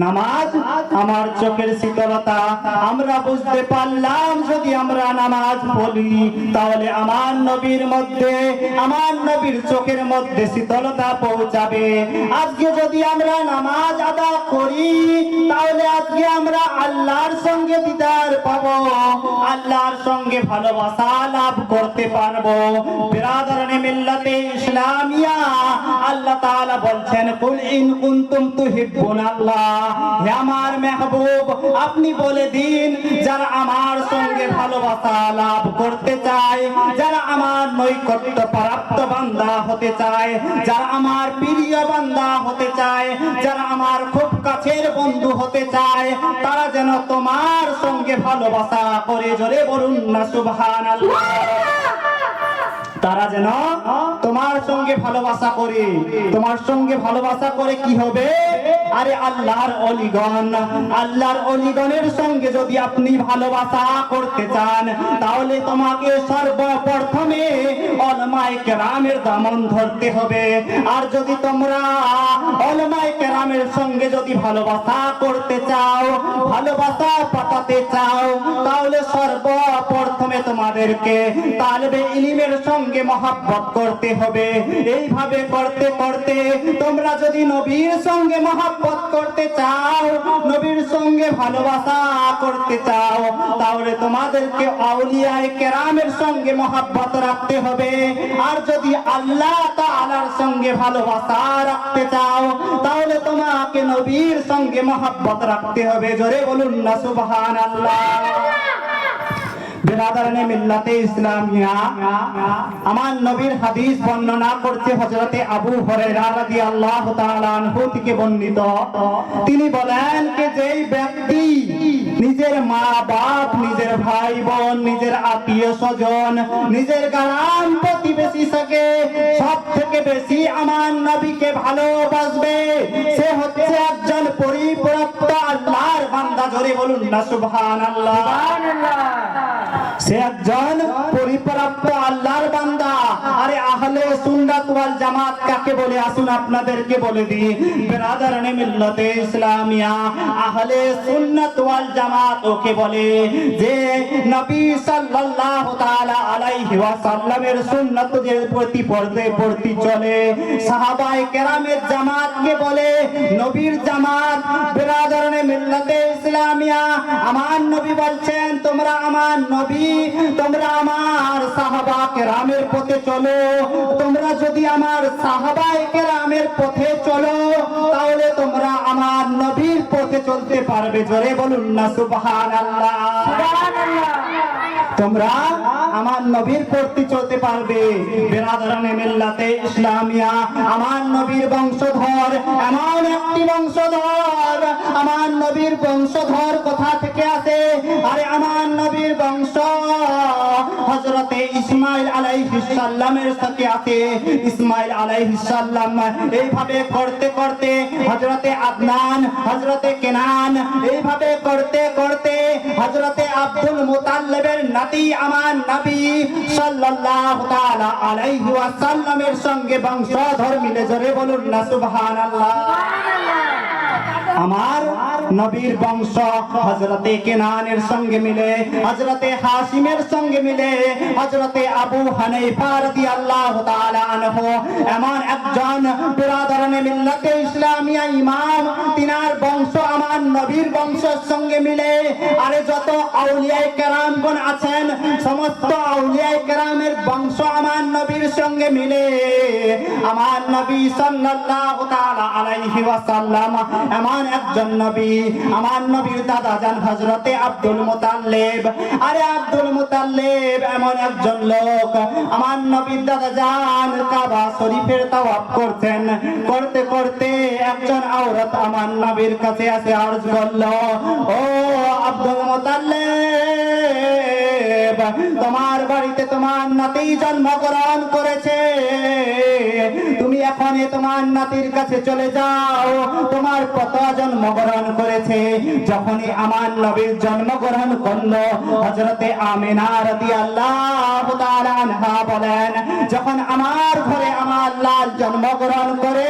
নামাজ আমার চোখের শীতলতা। আমরা বুঝতে পারলাম যদি আমরা নামাজ পড়ি তাহলে আমার নবীর মধ্যে, আমার নবীর চোখের মধ্যে শীতলতা পৌঁছাবে। আজকে যদি আমরা নামাজ আদা করি তাহলে আজকে আমরা আল্লাহর সঙ্গে দিদার পাবো, আল্লাহর সঙ্গে ভালোবাসা লাভ করতে পারবো। বিরাদরানে মিল্লাতে ইসলামিয়া, আল্লাহ তাআলা বলছেন কুল ইন কুনতুম তুহিব্বুনাল্লাহ, হে আমার মেহবুব আপনি বলে দিন যারা আমার সঙ্গে ভালোবাসা লাভ করতে চায়, যারা আমার নৈকট্য প্রাপ্ত বান্দা হতে চায়, যারা আমার প্রিয় বান্দা হতে চায়, যারা আমার খুব কাছের বন্ধু হতে চায়, তারা যেন তোমার সঙ্গে ভালোবাসা করে, জোরে বলুন না সুবহানাল্লাহ। তারা যেন তোমার সঙ্গে ভালোবাসা করে। তোমার সঙ্গে ভালোবাসা করে কি হবে? আরে আল্লাহর ওলিগণ, আল্লাহর ওলিগণের সঙ্গে যদি আপনি ভালোবাসা করতে চান তাহলে তোমাকে সর্বপ্রথমে উলামায়ে কেরামের দামন ধরতে হবে। আর যদি তোমরা উলামায়ে কেরামের সঙ্গে যদি ভালোবাসা করতে চাও, ভালোবাসা পাঠাতে চাও, তাহলে সর্বপ্রথমে তোমাদেরকে তালেবে ইলমের সঙ্গে মহব্বত করতে হবে। এইভাবে করতে করতে তোমরা যদি নবীর সঙ্গে মহব্বত করতে চাও, নবীর সঙ্গে ভালোবাসা করতে চাও, তাহলে তোমাদেরকে আউলিয়ায়ে কেরামের সঙ্গে মহব্বত রাখতে হবে। আর যদি আল্লাহ তাআলার সঙ্গে ভালোবাসা রাখতে চাও তাহলে তোমাকে নবীর সঙ্গে মহব্বত রাখতে হবে। জোরে বলুন না সুবহানাল্লাহ। বিরাদরানে মিল্লাতে ইসলামিয়া, আমার নবীর হাদিস বর্ণনা করতে হযরতে আবু হুরায়রা রাদিয়াল্লাহু তাআলা আনহু থেকে বর্ণিত। তিনি বলেন যে যেই ব্যক্তি নিজের মা বাপ, নিজের ভাই বোন, নিজের আত্মীয় স্বজন, নিজের গ্রাম প্রতিবেশীকে সব থেকে বেশি আমার নবীকে ভালোবাসবে, সে হচ্ছে একজন পরিপূর্ণ আল্লাহর বান্দা। জোরে বলুন না সুবহানাল্লাহ। সে একজন পরিপূর্ণ আল্লাহর বান্দা। আরে আহলে সুন্নাত ওয়াল জামাত কাকে বলে আসুন আপনাদেরকে বলে দিই। বিরাদরানে মিল্লাতে ইসলামিয়া, আহলে সুন্নাত ওয়াল জামাত ওকে বলে যে নবী সাল্লাল্লাহু তাআলা আলাইহি ওয়াসাল্লামের সুন্নাত যে প্রতি চলে। সাহাবায়ে কেরামের জামাতকে বলে নবীর জামাত। বিরাদরানে মিল্লাতে ইসলামিয়া, আমার নবী বলছেন তোমরা আমার নবী, তোমরা আমার সাহাবা কেরামের পথে চলো। তোমরা যদি আমার সাহাবায়ে কেরামের পথে চলো তাহলে তোমরা আমার নবীর পথে চলতে পারবে। জোরে বলুন না সুবহানাল্লাহ। তোমরা আমার নবীর পথে চলতে পারবে। বিরাদরানে মিল্লাতে ইসলামিয়া, আমার নবীর বংশধর এমন একটি বংশধর, আমার নবীর বংশধর কোথা থেকে আসে? আরে আমার নবীর বংশ হযরতে ইসমাঈল আলাইহিস সালামের সাথে আসে। ইসমাঈল আলাইহিস সালাম এইভাবে করতে করতে হযরতে আদনান, হযরতে কেনান, এইভাবে করতে করতে হযরতে আব্দুল মুতাল্লিবের নাতি আমার নবী সাল্লাল্লাহু তাআলা আলাইহি ওয়াসাল্লামের সঙ্গে বংশধর মিলে। জোরে বলুন না সুবহানাল্লাহ। আমার নবীর বংশ হযরতে কেনানের সঙ্গে মিলে, হযরতে হাশিমের সঙ্গে মিলে, হযরতে আবু হানিফা রাদিয়াল্লাহু তাআলা আনহু এমন একজন বিরাদরানে মিল্লাতে ইসলামিয়া ইমাম, তিনার বংশ আমার নবীর বংশের সঙ্গে মিলে। আরে যত আউলিয়ায়ে কেরামগণ আছেন সমস্ত আউলিয়ায়ে কেরামের বংশ আমার নবীর সঙ্গে মিলে। আমার নবী সাল্লাল্লাহু তাআলা আলাইহি ওয়াসাল্লাম এমন একজন নবী, আমার নবীর দাদা জান হযরতে আব্দুল মুতাল্লিব। আরে আব্দুল মুতাল্লিব এমন একজন লোক, আমার নবীর দাদা জান কাবা শরীফের তাওয়াফ করতেন। করতে করতে একজন আওরাত আমার নবীর কাছে এসে আরজ করলো, ও আব্দুল মুতাল্লিব, তোমার বাড়িতে তোমার নাতি জন্মগ্রহণ করেছে, তুমি এখন তোমার নাতির কাছে চলে যাও, তোমার কত জন্মগ্রহণ করেছে। যখনই আমার নবীর জন্মগ্রহণ করলো হযরতে আমিনা রাদিয়াল্লাহু তাআলা আনহা বলেন, যখন আমার ঘরে আমার লাল জন্মগ্রহণ করে